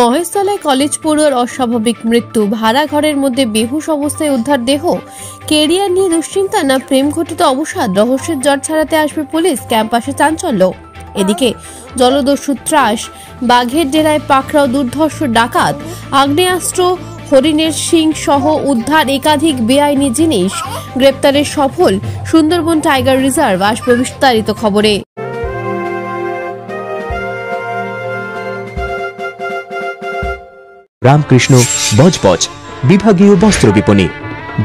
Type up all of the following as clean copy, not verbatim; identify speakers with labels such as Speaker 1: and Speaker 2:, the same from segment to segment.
Speaker 1: মহেশতলায় college পড়ুয়ার অস্বাভাবিক মৃত্যু, ভাড়া ঘরের মধ্যে বেহুশ অবস্থায় উদ্ধার দেহ। কেরিয়ার নিয়ে দুশ্চিন্তা না প্রেম ঘটিত অবসাদ, রহস্যের জট ছাড়াতে আসবে পুলিশ, ক্যাম্পাসে চাঞ্চল্য। এদিকে জলদস্যু ত্রাস, বাঘের ডেরায় পাকড়াও দুর্ধর্ষ ডাকাত, আগ্নেয়াস্ত্র, হরিণের শিং সহ উদ্ধার একাধিক বেআইনি জিনিস, গ্রেপ্তারে সফল সুন্দরবন টাইগার রিজার্ভ। আসবে বিস্তারিত খবরে।
Speaker 2: রামকৃষ্ণ বজবজ বিভাগীয় বস্ত্র বিপণী,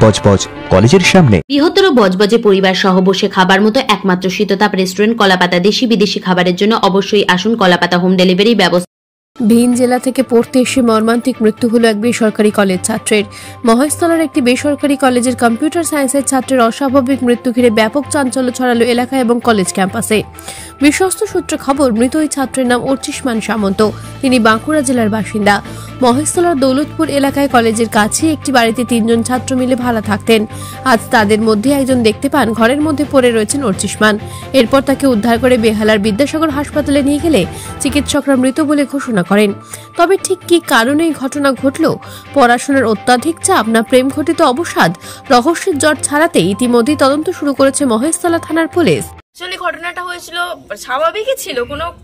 Speaker 2: বজবজ কলেজের সামনে।
Speaker 3: বৃহত্তর বজবজে পরিবার সহ বসে খাবার মতো একমাত্র শীততাপ রেস্টুরেন্ট কলাপাতা। দেশি বিদেশি খাবারের জন্য অবশ্যই আসুন কলাপাতা। হোম ডেলিভারি ব্যবস্থা।
Speaker 1: ভিন জেলা থেকে পড়তে এসে মর্মান্তিক মৃত্যু হলো এক বেসরকারি কলেজ ছাত্রের। মহেশতলার একটি বেসরকারি কলেজের কম্পিউটার সায়েন্সের ছাত্রের অস্বাভাবিক মৃত্যু ঘিরে ব্যাপক চাঞ্চল্য ছড়ালো এলাকা এবং কলেজ ক্যাম্পাসে। বিশ্বস্ত সূত্রে খবর, মৃত ওই ছাত্রের নাম অর্চিষ্মান সামন্ত। তিনি বাঁকুড়া জেলার বাসিন্দা। মহেশতলার দৌলতপুর এলাকায় কলেজের কাছে একটি বাড়িতে 3 জন ছাত্র মিলে ভাড়া থাকতেন। আজ তাদের মধ্যে একজন দেখতে পান ঘরের মধ্যে পড়ে রয়েছেন অর্চিষ্মান। এরপর তাকে উদ্ধার করে বেহালার বিদ্যাসাগর হাসপাতালে নিয়ে গেলে চিকিৎসকরা মৃত বলে ঘোষণা করেন। তবে ঠিক কি কারণে এই ঘটনা ঘটল? পড়াশোনার অত্যাধিক চাপ না প্রেম ঘটিত অবসাদ? রহস্যের জট ছাড়াতে ইতিমধ্যেই তদন্ত শুরু করেছে মহেশতলা থানার পুলিশ।
Speaker 4: ঘটনাটা হয়েছিল স্বাভাবিকই ছিল,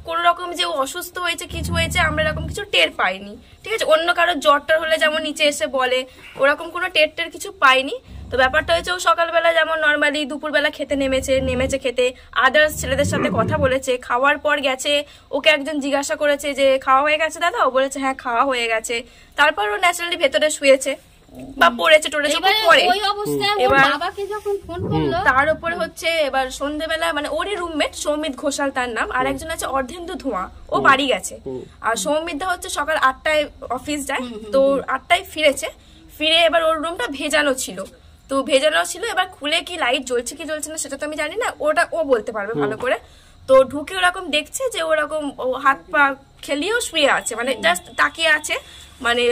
Speaker 4: কোন রকম যে অসুস্থ হয়েছে কিছু হয়েছে আমরা এরকম কিছু টের পাইনি। ঠিক আছে, অন্য কারো জ্বরটার হলে যেমন নিচে এসে বলে, ওরকম কোনো টের কিছু পাইনি। তো ব্যাপারটা হয়েছে ও সকালবেলা যেমন নর্মালি দুপুরবেলা খেতে নেমেছে খেতে, আদার্স ছেলেদের সাথে কথা বলেছে। খাওয়ার পর গেছে, ওকে একজন জিজ্ঞাসা করেছে যে খাওয়া হয়ে গেছে দাদা? ও বলেছে হ্যাঁ খাওয়া হয়ে গেছে। তারপর ও ন্যাচারালি ভেতরে শুয়েছে বা পড়েছে টোড়েছে পরে। তার উপরে হচ্ছে এবার সন্ধ্যেবেলা মানে ওরই রুমমেট সৌমিত ঘোষাল তার নাম, আর একজন আছে অর্ধেন্দু ধোঁয়া, ও বাড়ি গেছে। আর সৌমিতদা হচ্ছে সকাল 8টায় অফিস যায়, তো 8টায় ফিরে এবার ওর রুমটা ভেজানো ছিল। এবার খুলে কি লাইট জ্বলছে কি জ্বলছে না সেটা তো আমি জানি না, ওটা ও বলতে পারবে ভালো করে। তো ঢুকে ওরকম দেখছে যে ওরকম হাত পা খেলিয়েও শুয়ে আছে, মানে জাস্ট তাকিয়ে আছে, মানে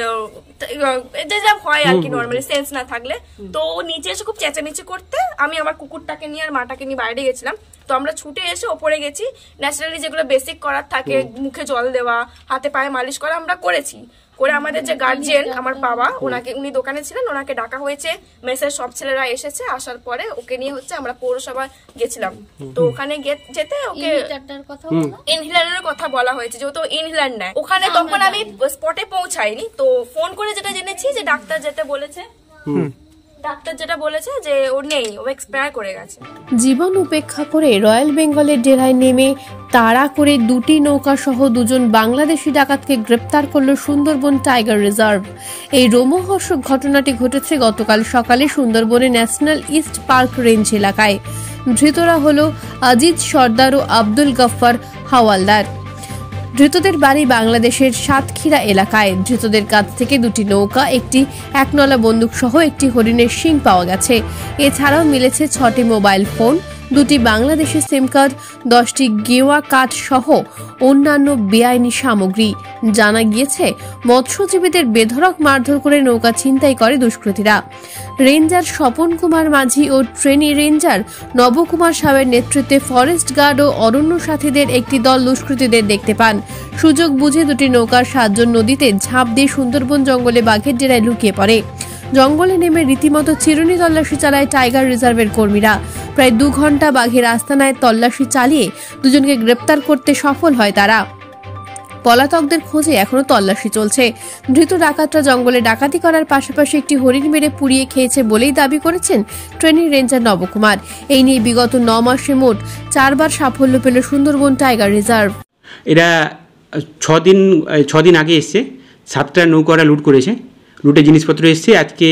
Speaker 4: যা হয় আর কি নর্মালি সেন্স না থাকলে। তো ও নিচে এসে খুব চেঁচামেচি করতে, আমি আমার কুকুরটাকে নিয়ে আর মাটাকে নিয়ে বাইরে গেছিলাম। তো আমরা ছুটে এসে ওপরে গেছি, ন্যাচারালি যেগুলো বেসিক করার থাকে, মুখে জল দেওয়া, হাতে পায়ে মালিশ করা আমরা করেছি। করে আমাদের যে গার্জিয়ান আমার বাবা, উনি দোকানে ছিলেন, ওনাকে ডাকা হয়েছে, মেসের সব ছেলেরা এসেছে। আসার পরে ওকে নিয়ে হচ্ছে আমরা পৌরসভা গেছিলাম। তো ওখানে যেতে ওকে ইনহেলারের কথা বলা হয়েছে, যেহেতু ইনহেলার নেয় ওখানে। তখন আমি স্পটে পৌঁছাইনি, তো ফোন করে যেটা জেনেছি যে ডাক্তার যেটা বলেছে যে ও নেই, ও এক্সপায়ার করে গেছে।
Speaker 1: জীবন উপেক্ষা করে রয়্যাল বেঙ্গলের ডেরায় নেমে তাড়া করে 2টি নৌকা সহ 2 জন বাংলাদেশি ডাকাতকে গ্রেপ্তার করল সুন্দরবন টাইগার রিজার্ভ। এই রোমহর্ষক ঘটনাটি ঘটেছে গতকাল সকালে সুন্দরবনের ন্যাশনাল ইস্ট পার্ক রেঞ্জ এলাকায়। ধৃতরা হল আজিজ সর্দার ও আব্দুল গফফার হাওয়ালদার। ধৃতদের বাড়ি বাংলাদেশের সাতক্ষীরা এলাকায়। ধৃতদের কাছ থেকে 2টি নৌকা, একটি 1 নলা বন্দুক সহ একটি হরিণের শিং পাওয়া গেছে। এছাড়াও মিলেছে 6টি মোবাইল ফোন, 2টি বাংলাদেশি সিম কার্ড, 10টি গেওয়া কাঠ সহ অন্যান্য বেআইনি সামগ্রী। জানা গিয়েছে মৎস্যজীবীদের বেধড়ক মারধর করে নৌকা ছিনতাই করে দুষ্কৃতীরা। রেঞ্জার স্বপন কুমার মাঝি ও ট্রেনি রেঞ্জার নবকুমার সাহের নেতৃত্বে ফরেস্ট গার্ড ও অরণ্য সাথীদের একটি দল দুষ্কৃতীদের দেখতে পান। সুযোগ বুঝে 2টি নৌকার 7 জন নদীতে ঝাঁপ দিয়ে সুন্দরবন জঙ্গলে বাঘের ডেরায় লুকিয়ে পড়ে। জঙ্গলে নেমে রীতিমতো চিরুনি তল্লাশি চালায় টাইগার রিজার্ভের কর্মীরা। প্রায় 2 ঘন্টা বাঘের আস্তানায় তল্লাশি চালিয়ে 2 জনকে গ্রেপ্তার করতে সফল হয় তারা। পলাতকদের খোঁজে এখনো তল্লাশি চলছে। ধৃত ডাকাতরা জঙ্গলে ডাকাতি করার পাশাপাশি একটি হরিণ মেরে পুড়িয়ে খেয়েছে বলেই দাবি করেছেন ট্রেনিং রেঞ্জার নবকুমার। এই নিয়ে বিগত 9 মাসে মোট 4 বার সাফল্য পেল সুন্দরবন টাইগার রিজার্ভ।
Speaker 5: এরা 6 দিন আগে এসছে, 7টা নৌকা লুট করেছে। লুটের জিনিসপত্র এসছে। আজকে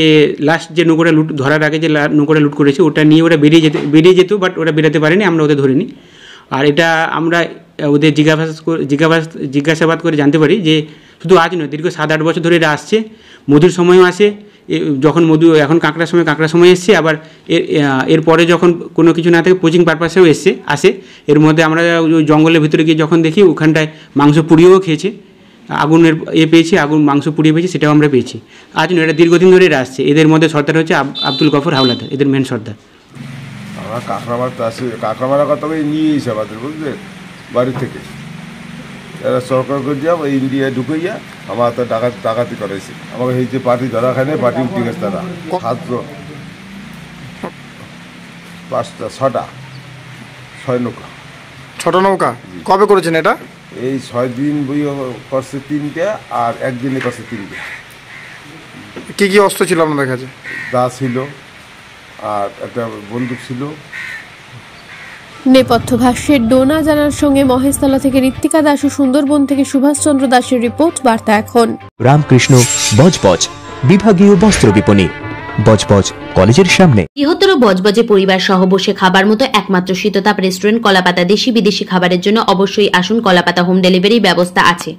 Speaker 5: লাস্ট যে নৌকাটা লুট ধরার আগে যে নৌকাটা লুট করেছে ওটা নিয়ে ওরা বেরিয়ে যেত, বাট ওরা বেরোতে পারেনি, আমরা ওদের ধরিনি। আর এটা আমরা ওদের জিজ্ঞাসাবাদ করে জানতে পারি যে শুধু আজ নয়, দীর্ঘ 7-8 বছর ধরে এরা আসছে। মধুর সময়ও আসে, যখন এখন কাঁকড়ার সময় এসছে, আবার এরপরে যখন কোনো কিছু না থাকে কোচিং পারপাসেও আসে। এর মধ্যে আমরা জঙ্গলের ভিতরে গিয়ে যখন দেখি ওখানটায় মাংস পুড়িয়েও খেয়েছে, আগুনের পেয়েছি, মাংস পুড়িয়ে পেয়েছি, সেটাও আমরা পেয়েছি। আজ নয়, এটা দীর্ঘদিন ধরে এরা আসছে। এদের মধ্যে সর্দার হচ্ছে আব্দুল গফর হাওলাদার, এদের মেন সর্দার।
Speaker 6: আমরা কাঁকড়া মারতে আসি, কাঁকড়া মারার কথা নিয়ে এসে আমাদের বুঝলে বাড়ি থেকে এরা সরকার করে দিয়া ওই ইন্ডিয়ায় ঢুকাইয়া আমার তো ডাকাতি করেছে। আমাকে এই যে পার্টি ধরা খায় পার্টি উঠে গেছে তারা ছাত্র 5টা 6টা 6 নৌকা।
Speaker 7: 6টা নৌকা কবে করেছেন এটা?
Speaker 6: এই 6 দিন বই করছে 3টে আর একদিনে করছে 3টে।
Speaker 7: কি কি অস্ত্র ছিল আপনাদের কাছে?
Speaker 6: দা ছিল আর একটা বন্দুক ছিল।
Speaker 1: নেপথ্য ভাষ্যের ডোনা জানার সঙ্গে মহেশতলা থেকে ঋত্বিকা দাস ও সুন্দরবন থেকে সুভাষচন্দ্র দাসের রিপোর্ট বার্তা এখন।
Speaker 2: রামকৃষ্ণ বজবজ বিভাগীয় বস্ত্র বিপণী, বজবজ কলেজের সামনে।
Speaker 3: বৃহত্তর বজবজে পরিবার সহ বসে খাবার মতো একমাত্র শীততাপ রেস্টুরেন্ট কলাপাতা। দেশি বিদেশি খাবারের জন্য অবশ্যই আসুন, কলাপাতা হোম ডেলিভারি ব্যবস্থা আছে।